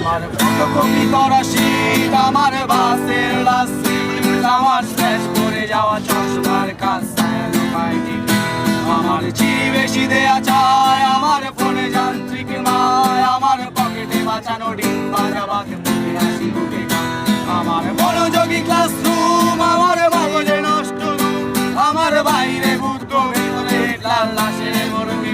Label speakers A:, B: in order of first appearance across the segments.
A: আমার ফটোকপি করা শীত, আমার বাসের লাস্ট সিট, আমার স্ট্রেস করে যাওয়া চশমার কাছে আমার চিনি বেশি দেয়া চায়, আমার ফোনে যান্ত্রিক মায়, আমার পকেটে বাঁচানো ডিম ভাজা ভাত, মুখে হাসি মুখে আমার মনোযোগী ক্লাসরুম, আমার মগজে নষ্ট আমার বাইরে বুদ্ধ, ভেতরে লাল লাশের মরুমি,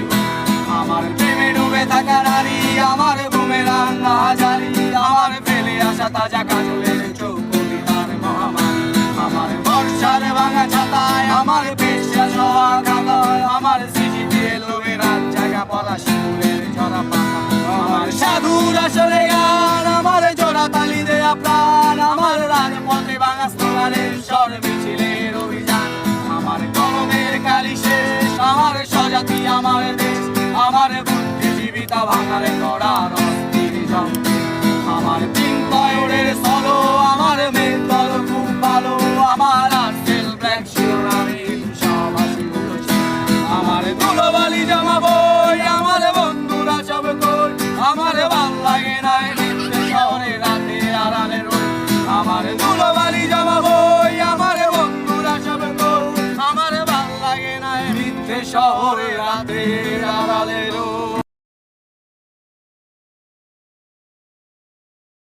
A: আমার প্রেমে ডুবে থাকা নারী, আমার বুমেরাং হাজারি, আমার ফেলে আসা তাজা কাজলের চোখ কবিতার মহামারী, আমার বর্ষার ভাঙা ছাতায়, আমার পেশা সওয়া খাতায়, আমার সিজিপিএ লোভে রাত জায়গা পড়া শিমুলের ঝরা পাতা, আমার সাধুর আসরে গান, আমার জোড়া তালি দেয়া প্রাণ, আমার রাজপথে ভাঙা স্লোগানের স্বর মিছিলের অভিযান, আমার কলমের কালি শেষ, আমার স্বজাতি আমার দেশ, আমার বুদ্ধিজীবিতা ভাঙারে করার অস্থির যন্ত্র, আমার পিঙ্কয়ের সলো, আমার মেঘদল খুব ভালো, আমার আর্সেল ব্ল্যাক শিরোনামে সবাসী বলছে, আমার ধুলোবালি জামা বই, আমার বন্ধুরা সব কই, আমার ভাল লাগে না নিত্যে শহরে রাতে আড়ালে রই, আমার ধুলোবালি জামা বই, আমার বন্ধুরা সব কই, আমার ভাল লাগে না মিথ্যে শহরে রাতে আড়ালে রই।